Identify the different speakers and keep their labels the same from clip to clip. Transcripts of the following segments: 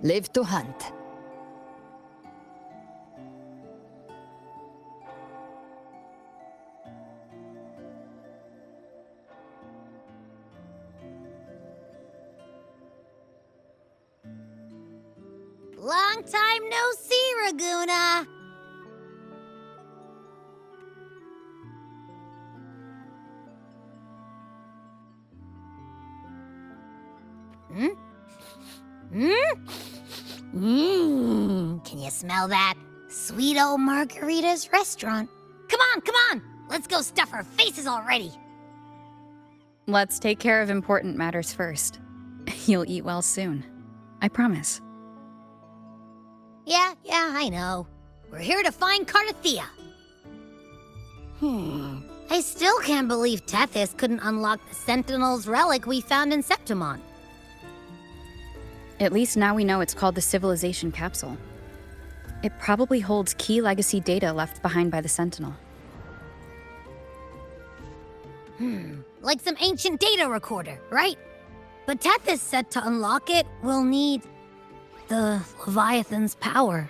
Speaker 1: live to hunt.
Speaker 2: Long time no see, Raguna. Can you smell that? Sweet old Margarita's restaurant. Come on! Let's go stuff our faces already.
Speaker 3: Let's take care of important matters first. You'll eat well soon. I promise.
Speaker 2: Yeah, I know. We're here to find Cardathea. I still can't believe Tethys couldn't unlock the Sentinel's relic we found in Septimon.
Speaker 3: At least now we know it's called the Civilization Capsule. It probably holds key legacy data left behind by the Sentinel.
Speaker 2: Like some ancient data recorder, right? But Tethys said to unlock it, we'll need the Leviathan's power.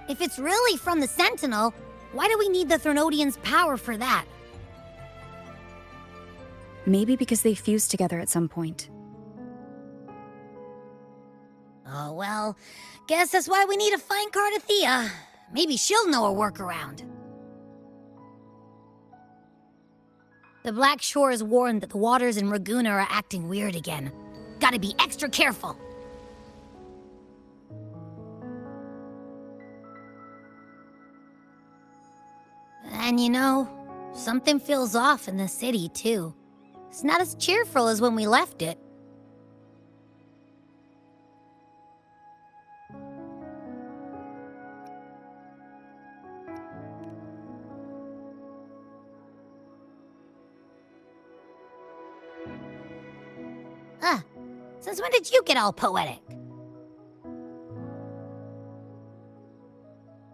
Speaker 2: If it's really from the Sentinel, why do we need the Threnodian's power for that?
Speaker 3: Maybe because they fused together at some point.
Speaker 2: Oh, well, guess that's why we need to find Cardathea. Maybe she'll know a workaround. The Black Shore has warned that the waters in Raguna are acting weird again. Gotta be extra careful. And you know, something feels off in the city, too. It's not as cheerful as when we left it. Since when did you get all poetic?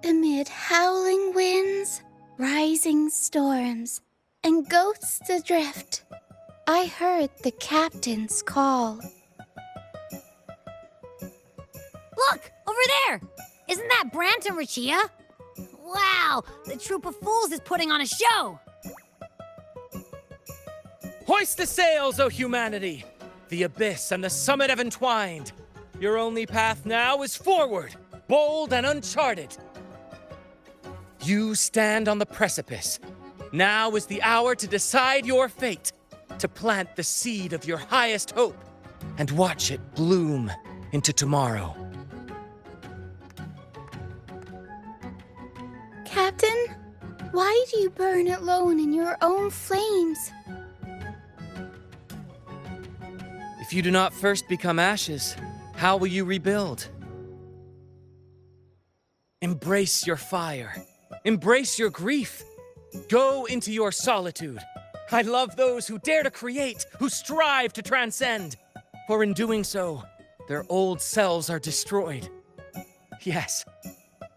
Speaker 4: Amid howling winds, rising storms, and ghosts adrift, I heard the captain's call.
Speaker 2: Look! Over there! Isn't that Brant and Rachia? Wow! The troop of fools is putting on a show!
Speaker 5: Hoist the sails, O humanity! The abyss and the summit have entwined. Your only path now is forward, bold and uncharted. You stand on the precipice. Now is the hour to decide your fate, to plant the seed of your highest hope, and watch it bloom into tomorrow.
Speaker 4: Captain, why do you burn alone in your own flames?
Speaker 5: If you do not first become ashes, how will you rebuild? Embrace your fire. Embrace your grief. Go into your solitude. I love those who dare to create, who strive to transcend. For in doing so, their old selves are destroyed. Yes,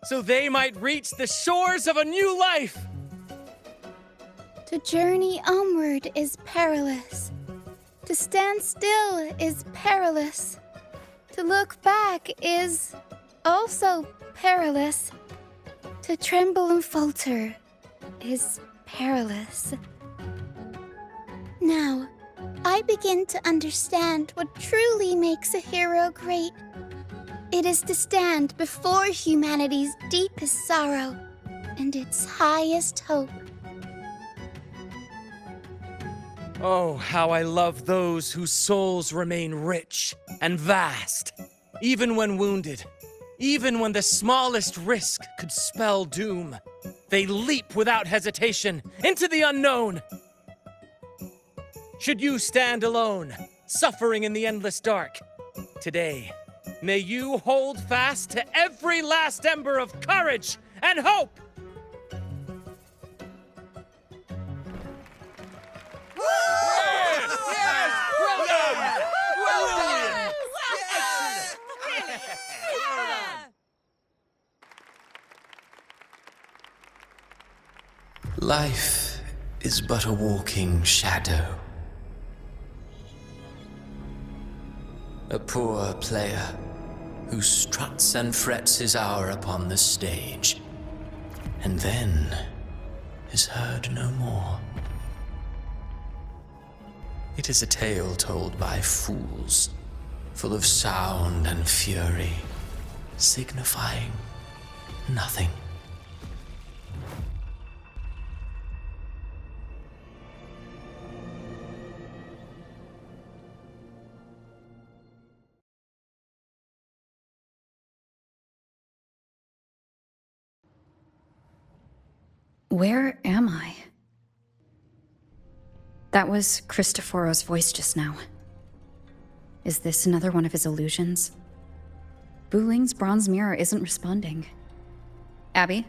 Speaker 5: so they might reach the shores of a new life.
Speaker 4: To journey onward is perilous. To stand still is perilous. To look back is also perilous. To tremble and falter is perilous. Now, I begin to understand what truly makes a hero great. It is to stand before humanity's deepest sorrow and its highest hope.
Speaker 5: Oh, how I love those whose souls remain rich and vast, even when wounded, even when the smallest risk could spell doom. They leap without hesitation into the unknown. Should you stand alone, suffering in the endless dark, today, may you hold fast to every last ember of courage and hope.
Speaker 6: Life is but a walking shadow. A poor player who struts and frets his hour upon the stage, and then is heard no more. It is a tale told by fools, full of sound and fury, signifying nothing.
Speaker 3: Where am I? That was Cristoforo's voice just now. Is this another one of his illusions? Buling's bronze mirror isn't responding. Abby?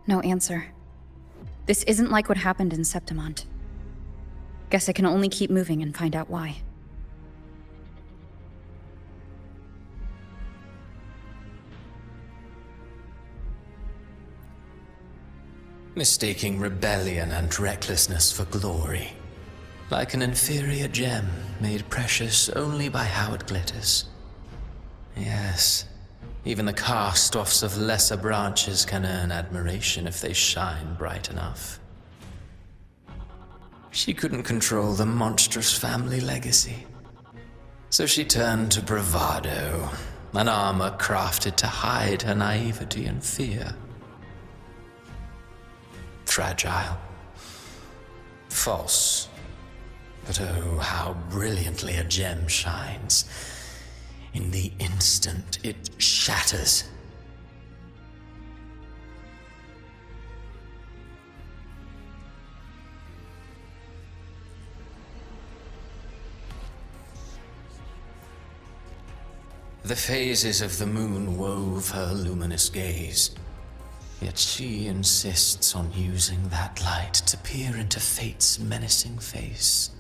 Speaker 3: No answer. This isn't like what happened in Septimont. Guess I can only keep moving and find out why.
Speaker 6: Mistaking rebellion and recklessness for glory, like an inferior gem made precious only by how it glitters. Yes, even the cast-offs of lesser branches can earn admiration if they shine bright enough. She couldn't control the monstrous family legacy, so she turned to bravado, an armor crafted to hide her naivety and fear. Fragile. False. But oh, how brilliantly a gem shines. In the instant it shatters. The phases of the moon wove her luminous gaze. Yet she insists on using that light to peer into fate's menacing face.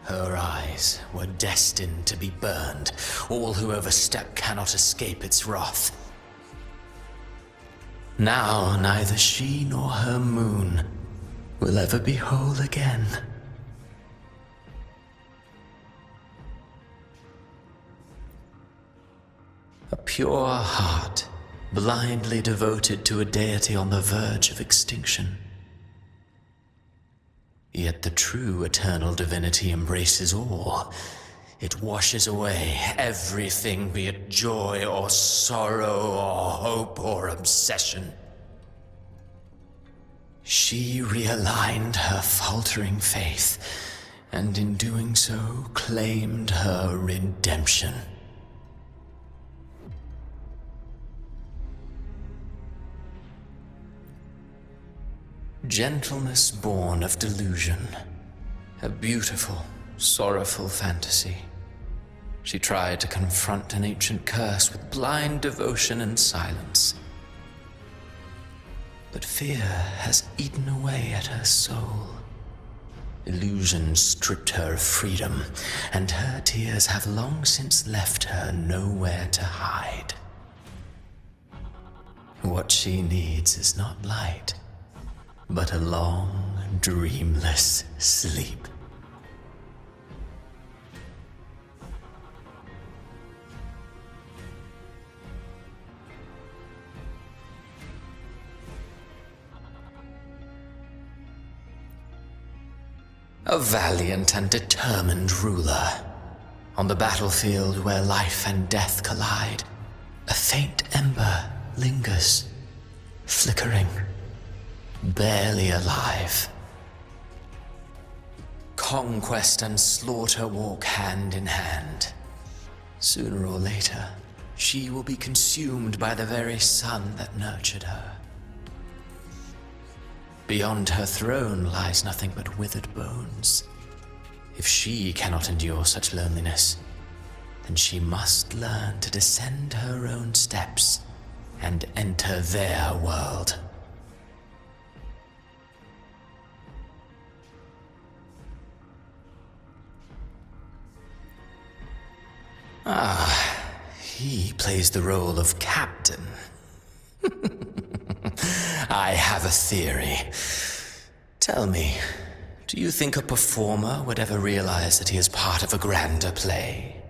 Speaker 6: Her eyes were destined to be burned. All who overstep cannot escape its wrath. Now neither she nor her moon will ever be whole again. A pure heart, blindly devoted to a deity on the verge of extinction. Yet the true eternal divinity embraces all. It washes away everything, be it joy or sorrow or hope or obsession. She realigned her faltering faith, and in doing so claimed her redemption. Gentleness born of delusion. A beautiful, sorrowful fantasy. She tried to confront an ancient curse with blind devotion and silence. But fear has eaten away at her soul. Illusion stripped her of freedom, and her tears have long since left her nowhere to hide. What she needs is not light, but a long, dreamless sleep. A valiant and determined ruler. On the battlefield where life and death collide, a faint ember lingers, flickering, barely alive. Conquest and slaughter walk hand in hand. Sooner or later, she will be consumed by the very sun that nurtured her. Beyond her throne lies nothing but withered bones. If she cannot endure such loneliness, then she must learn to descend her own steps and enter their world. Ah, he plays the role of captain. I have a theory. Tell me, Do you think a performer would ever realize that he is part of a grander play?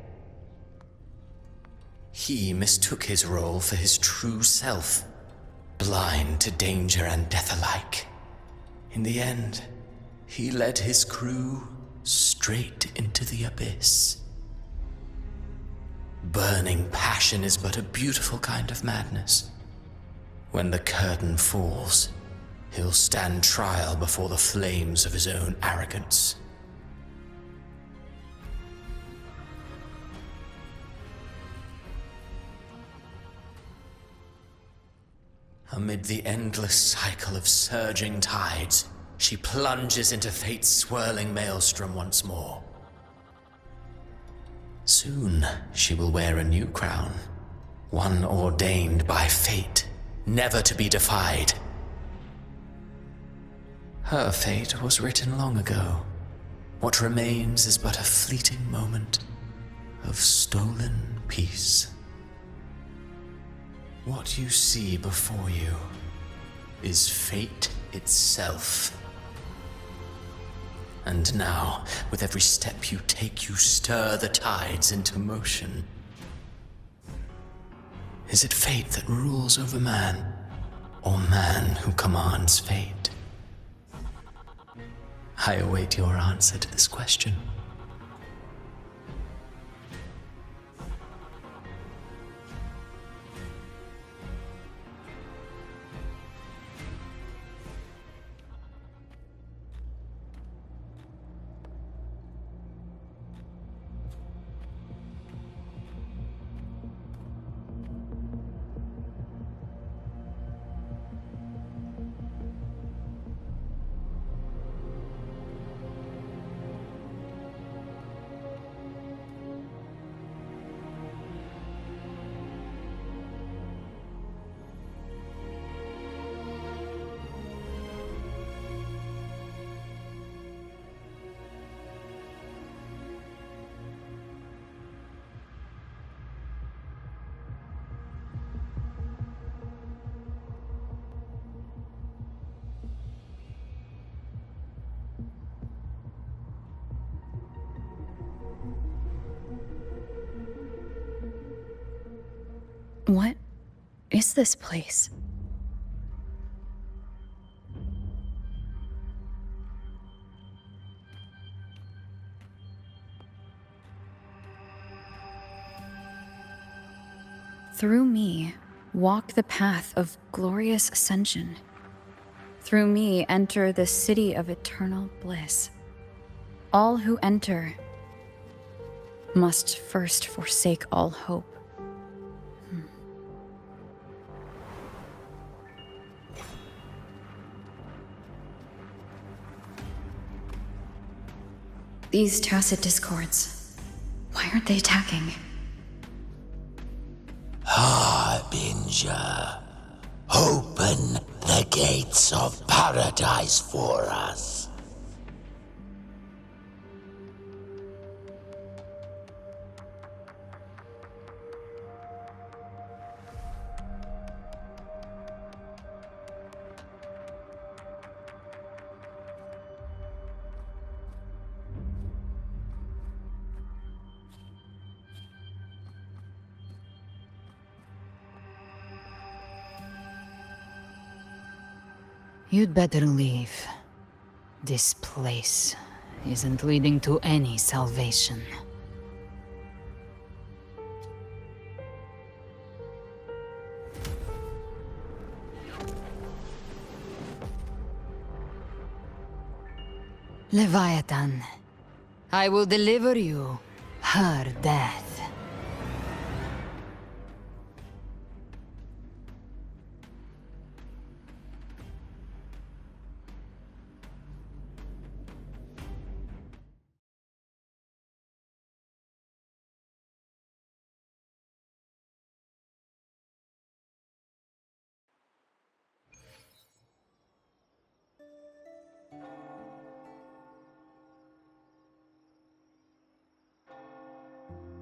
Speaker 6: He mistook his role for his true self, blind to danger and death alike. In the end, he led his crew straight into the abyss. Burning passion is but a beautiful kind of madness. When the curtain falls, he'll stand trial before the flames of his own arrogance. Amid the endless cycle of surging tides, she plunges into fate's swirling maelstrom once more. Soon, she will wear a new crown, one ordained by fate, never to be defied. Her fate was written long ago. What remains is but a fleeting moment of stolen peace. What you see before you is fate itself. And now, with every step you take, you stir the tides into motion. Is it fate that rules over man, or man who commands fate? I await your answer to this question.
Speaker 3: What is this place? Through me, walk the path of glorious ascension. Through me, enter the city of eternal bliss. All who enter must first forsake all hope. These tacit discords, why aren't they attacking?
Speaker 1: Harbinger, open the gates of paradise for us.
Speaker 7: You'd better leave. This place isn't leading to any salvation. Leviathan, I will deliver you her death.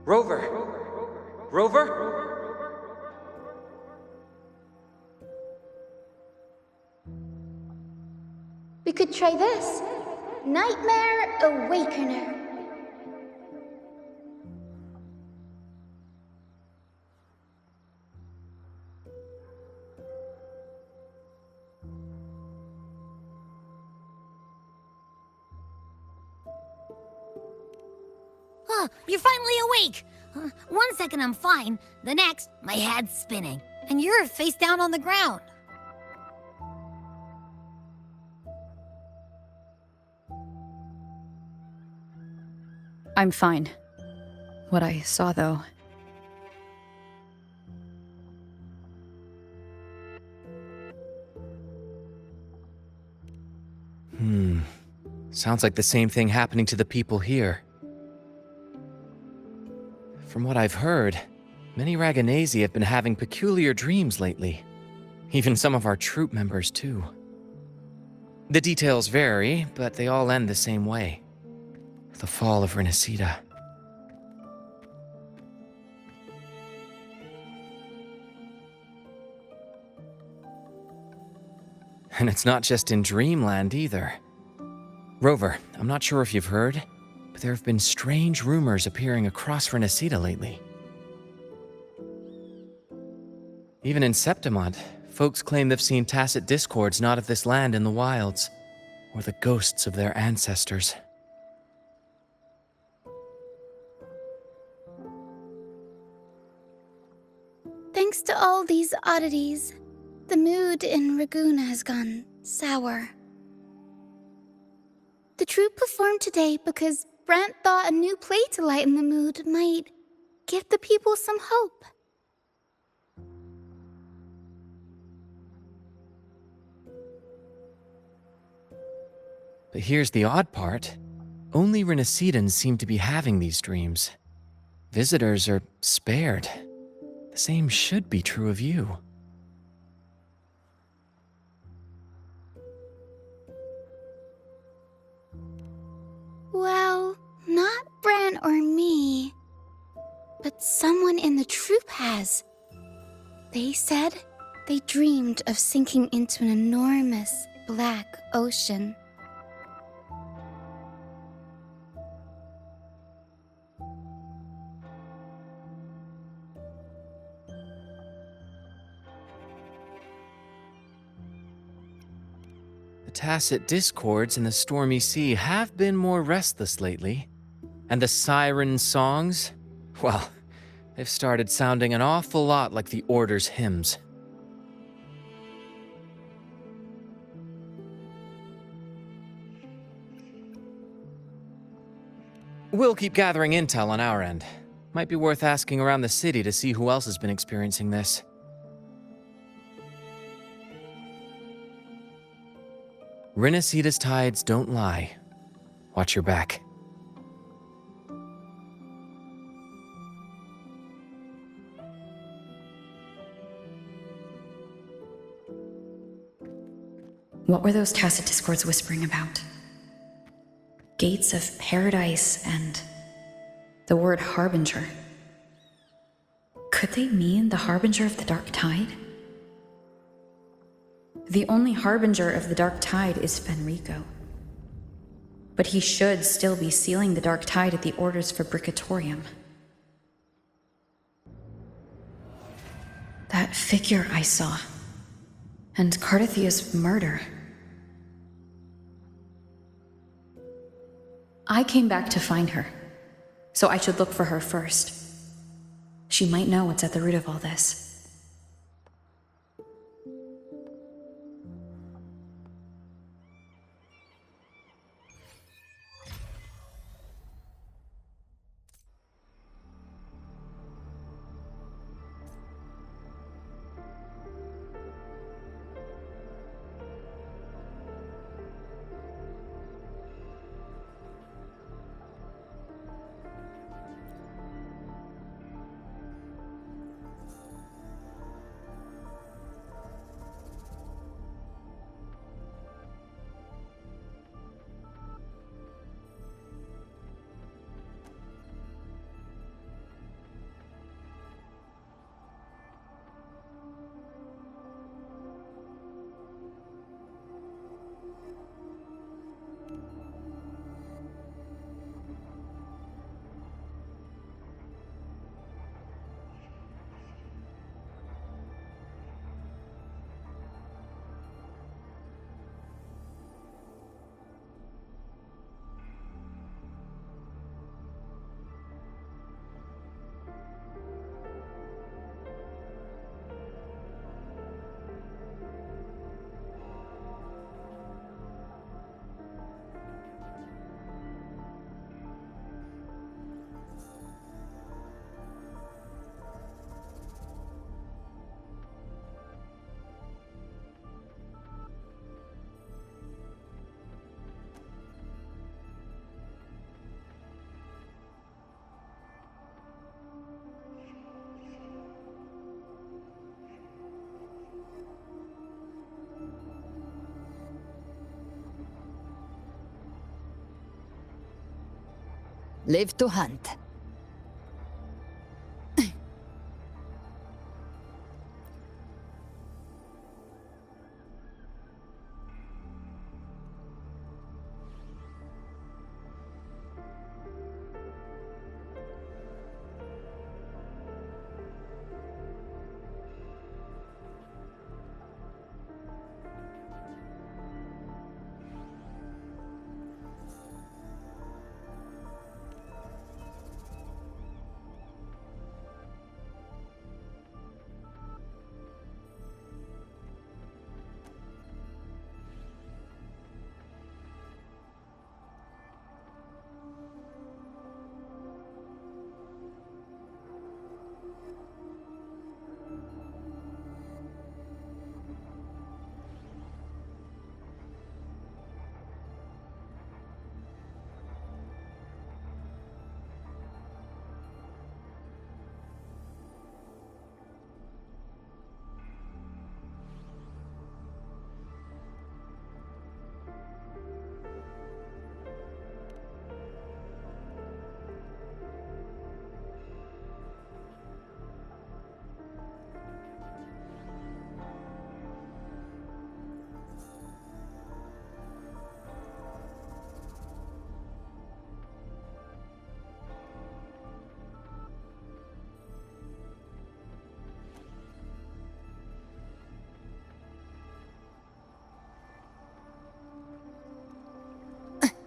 Speaker 5: Rover! Rover?
Speaker 4: We could try this. Nightmare Awakener.
Speaker 2: Oh, you're finally awake! 1 second I'm fine, the next, my head's spinning. And you're face down on the ground.
Speaker 3: I'm fine. What I saw, though.
Speaker 5: Sounds like the same thing happening to the people here. From what I've heard, many Raganesi have been having peculiar dreams lately. Even some of our troop members, too. The details vary, but they all end the same way. The fall of Renacida. And it's not just in Dreamland either. Rover, I'm not sure if you've heard, but there have been strange rumors appearing across Renacida lately. Even in Septimont, folks claim they've seen tacit discords not of this land in the wilds, or the ghosts of their ancestors.
Speaker 4: Thanks to all these oddities, the mood in Raguna has gone sour. The troupe performed today because Brant thought a new play to lighten the mood might give the people some hope.
Speaker 5: But here's the odd part. Only Renacidans seem to be having these dreams. Visitors are spared. The same should be true of you.
Speaker 4: Well, not Bran or me, but someone in the troupe has. They said they dreamed of sinking into an enormous black ocean.
Speaker 5: The tacit discords in the stormy sea have been more restless lately. And the siren songs, well, they've started sounding an awful lot like the Order's hymns. We'll keep gathering intel on our end. Might be worth asking around the city to see who else has been experiencing this. Renacida's tides don't lie. Watch your back.
Speaker 3: What were those tacit discords whispering about? Gates of paradise and the word harbinger. Could they mean the harbinger of the dark tide? The only harbinger of the dark tide is Fenrico. But he should still be sealing the dark tide at the Order's Fabricatorium. That figure I saw, and Cardathia's murder. I came back to find her, so I should look for her first. She might know what's at the root of all this.
Speaker 7: Live to hunt.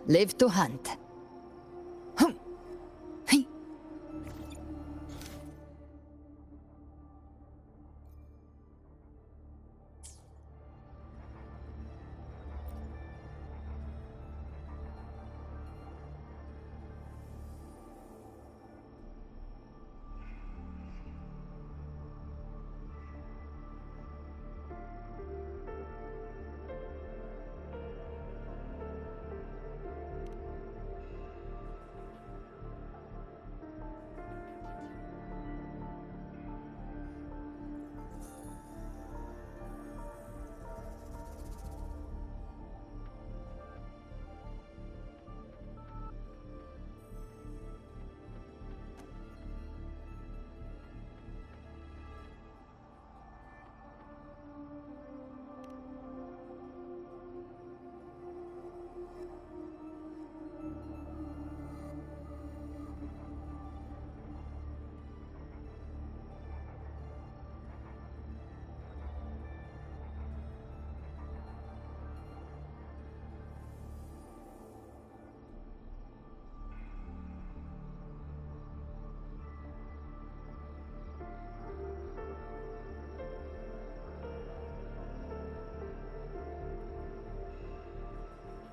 Speaker 7: Live to hunt. Hum. Hey.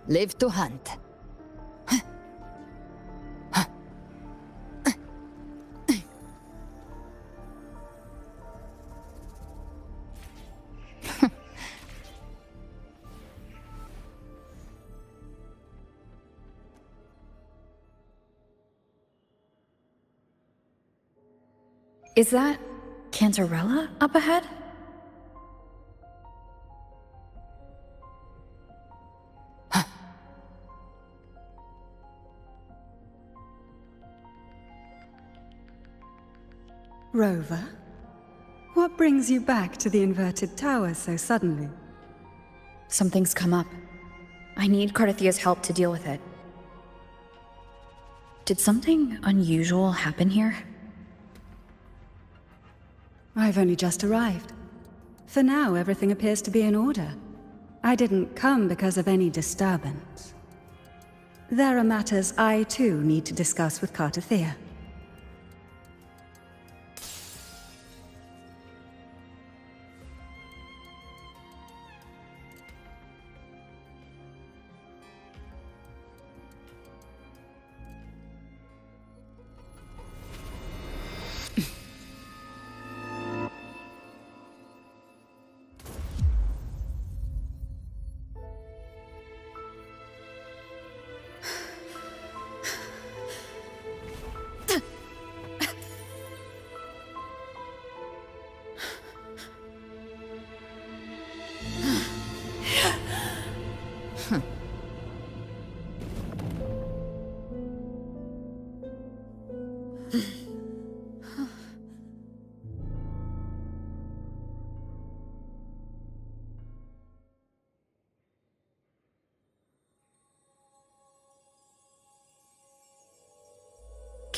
Speaker 7: Live to hunt.
Speaker 3: Is that Cantarella up ahead?
Speaker 8: Rover, what brings you back to the inverted tower so suddenly?
Speaker 3: Something's come up. I need Cardathia's help to deal with it. Did something unusual happen here?
Speaker 8: I've only just arrived. For now, everything appears to be in order. I didn't come because of any disturbance. There are matters I, too, need to discuss with Cardathia.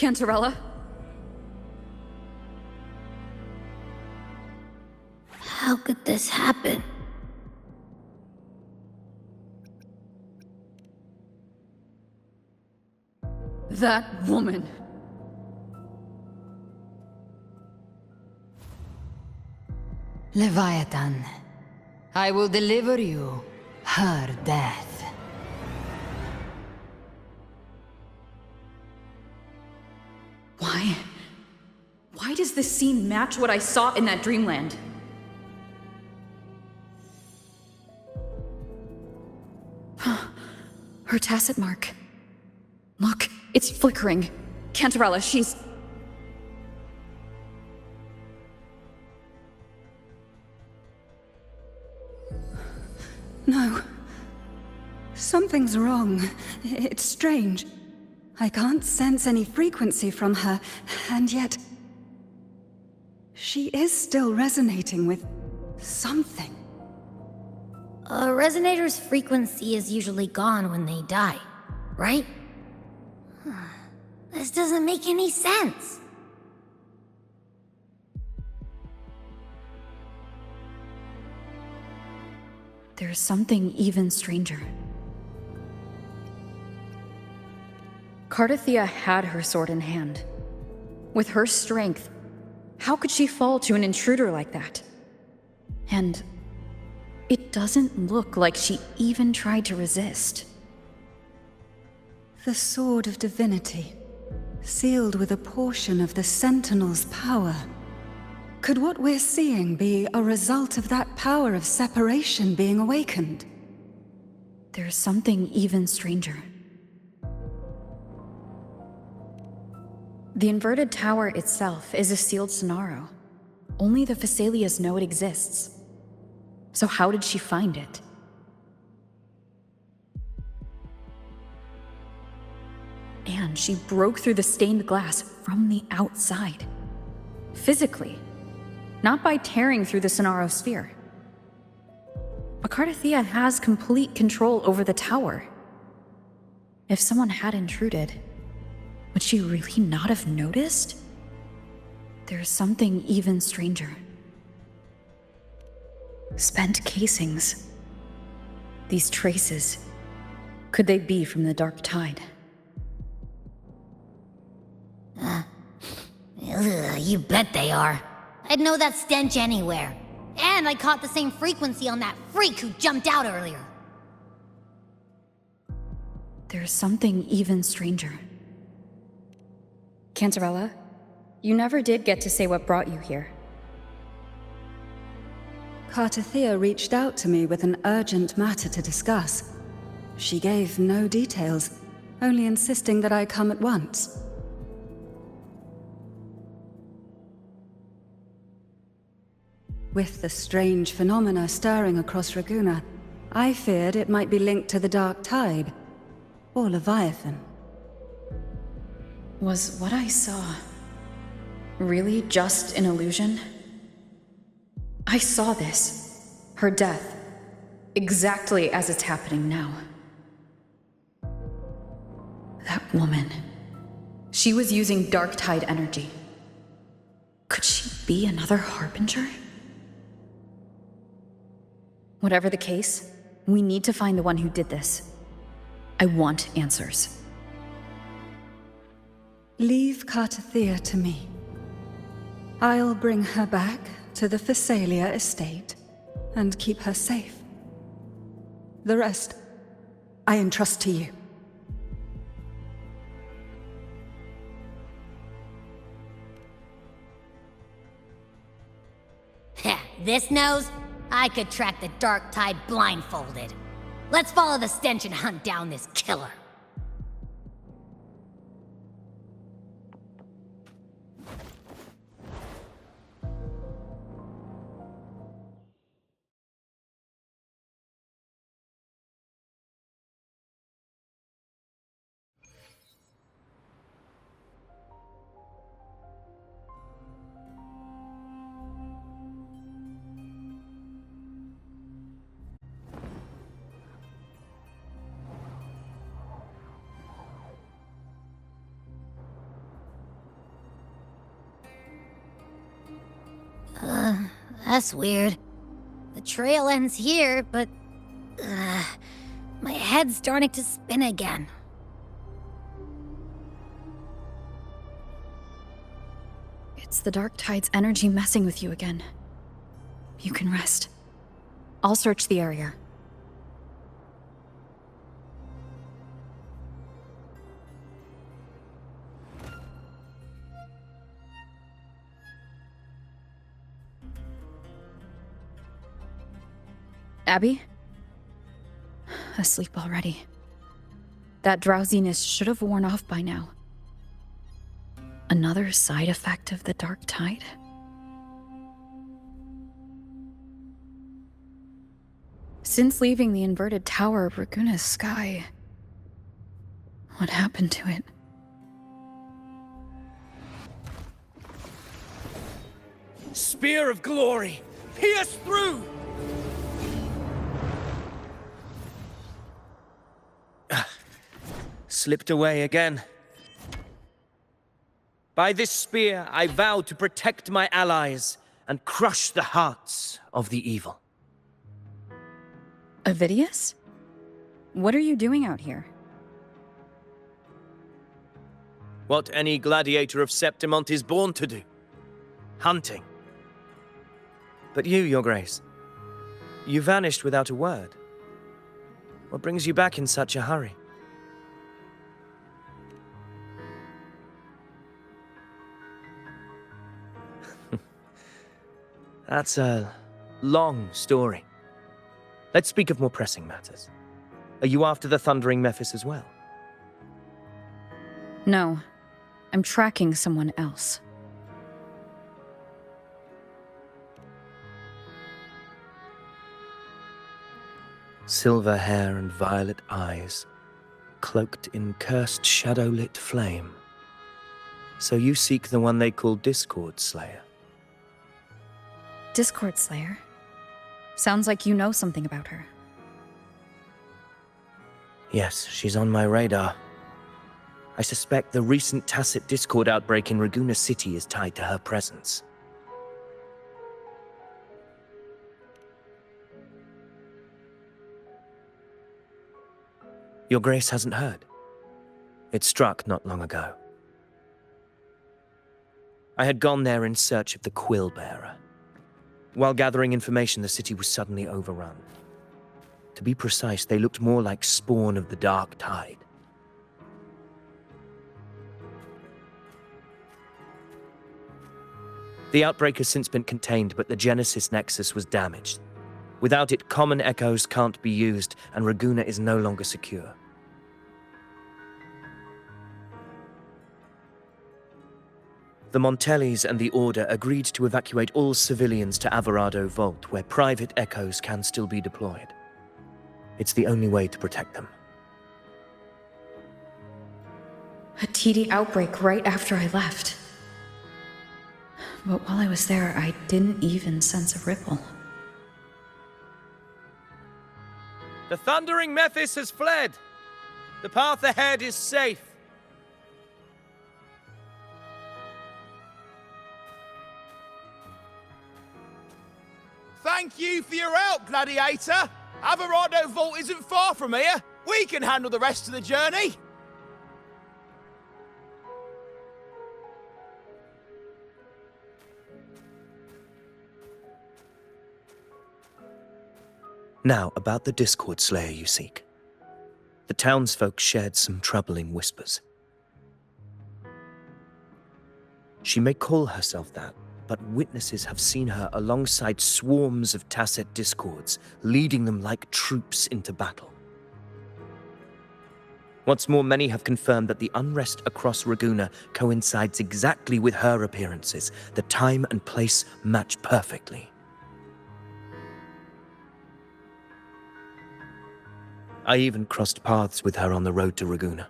Speaker 3: Cantarella?
Speaker 2: How could this happen?
Speaker 3: That woman.
Speaker 7: Leviathan, I will deliver you her death.
Speaker 3: Why? Why does this scene match what I saw in that dreamland? Her tacit mark. Look, it's flickering. Cantarella, she's...
Speaker 8: No. Something's wrong. It's strange. I can't sense any frequency from her, and yet... she is still resonating with something.
Speaker 2: A resonator's frequency is usually gone when they die, right? This doesn't make any sense.
Speaker 3: There's something even stranger. Cardathia had her sword in hand. With her strength, how could she fall to an intruder like that? And it doesn't look like she even tried to resist.
Speaker 8: The Sword of Divinity, sealed with a portion of the Sentinel's power. Could what we're seeing be a result of that power of separation being awakened?
Speaker 3: There's something even stranger. The inverted tower itself is a sealed Sonaro. Only the Phasalias know it exists. So how did she find it? And she broke through the stained glass from the outside. Physically. Not by tearing through the Sonaro sphere. But Cardathia has complete control over the tower. If someone had intruded, would she really not have noticed? There's something even stranger. Spent casings. These traces. Could they be from the Dark Tide?
Speaker 2: You bet they are. I'd know that stench anywhere. And I caught the same frequency on that freak who jumped out earlier.
Speaker 3: There's something even stranger. Cantarella, you never did get to say what brought you here.
Speaker 8: Cardathia reached out to me with an urgent matter to discuss. She gave no details, only insisting that I come at once. With the strange phenomena stirring across Raguna, I feared it might be linked to the Dark Tide, or Leviathan.
Speaker 3: Was what I saw really just an illusion? I saw this, her death, exactly as it's happening now. That woman, she was using Dark Tide energy. Could she be another Harbinger? Whatever the case, we need to find the one who did this. I want answers.
Speaker 8: Leave Cardathia to me. I'll bring her back to the Phasalia estate and keep her safe. The rest, I entrust to you.
Speaker 2: This nose? I could track the Dark Tide blindfolded. Let's follow the stench and hunt down this killer. That's weird. The trail ends here, but... my head's starting to spin again.
Speaker 3: It's the Dark Tide's energy messing with you again. You can rest. I'll search the area. Abby? Asleep already. That drowsiness should have worn off by now. Another side effect of the Dark Tide? Since leaving the inverted tower of Raguna's sky, what happened to it?
Speaker 5: Spear of glory! Pierce through! Slipped away again. By this spear, I vow to protect my allies and crush the hearts of the evil.
Speaker 3: Avidius? What are you doing out here?
Speaker 5: What any gladiator of Septimont is born to do. Hunting. But you, Your Grace, you vanished without a word. What brings you back in such a hurry? That's a long story. Let's speak of more pressing matters. Are you after the Thundering Mephis as well?
Speaker 3: No. I'm tracking someone else.
Speaker 5: Silver hair and violet eyes, cloaked in cursed shadow-lit flame. So you seek the one they call Discord Slayer.
Speaker 3: Discord Slayer? Sounds like you know something about her.
Speaker 5: Yes, she's on my radar. I suspect the recent tacit Discord outbreak in Raguna City is tied to her presence. Your Grace hasn't heard. It struck not long ago. I had gone there in search of the Quill Bearer. While gathering information, the city was suddenly overrun. To be precise, they looked more like spawn of the Dark Tide. The outbreak has since been contained, but the Genesis Nexus was damaged. Without it, common echoes can't be used, and Raguna is no longer secure. The Montellis and the Order agreed to evacuate all civilians to Averado Vault, where private echoes can still be deployed. It's the only way to protect them.
Speaker 3: A TD outbreak right after I left. But while I was there, I didn't even sense a ripple.
Speaker 5: The Thundering Mephis has fled. The path ahead is safe.
Speaker 9: Thank you for your help, Gladiator. Averado Vault isn't far from here. We can handle the rest of the journey.
Speaker 5: Now, about the Discord Slayer you seek. The townsfolk shared some troubling whispers. She may call herself that, but witnesses have seen her alongside swarms of tacit discords, leading them like troops into battle. What's more, many have confirmed that the unrest across Raguna coincides exactly with her appearances. The time and place match perfectly. I even crossed paths with her on the road to Raguna.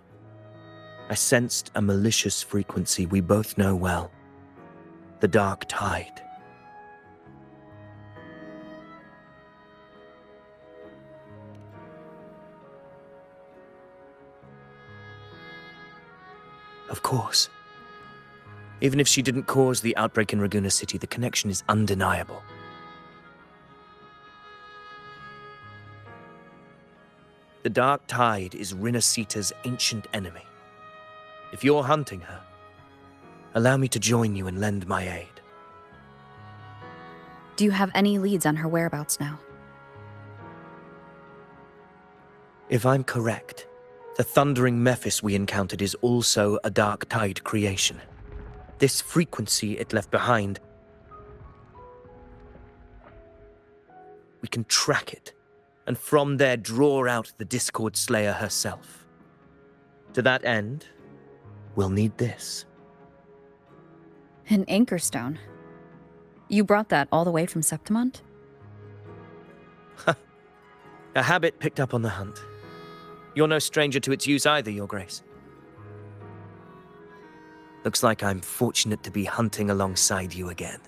Speaker 5: I sensed a malicious frequency we both know well. The Dark Tide. Of course. Even if she didn't cause the outbreak in Raguna City, the connection is undeniable.
Speaker 10: The Dark Tide is Rinasita's ancient enemy. If you're hunting her, allow me to join you and lend my aid.
Speaker 3: Do you have any leads on her whereabouts now?
Speaker 10: If I'm correct, the thundering Mephis we encountered is also a Dark Tide creation. This frequency it left behind, we can track it, and from there draw out the Discord Slayer herself. To that end, we'll need this.
Speaker 3: An anchor stone. You brought that all the way from Septimont?
Speaker 10: A habit picked up on the hunt. You're no stranger to its use either, Your Grace. Looks like I'm fortunate to be hunting alongside you again.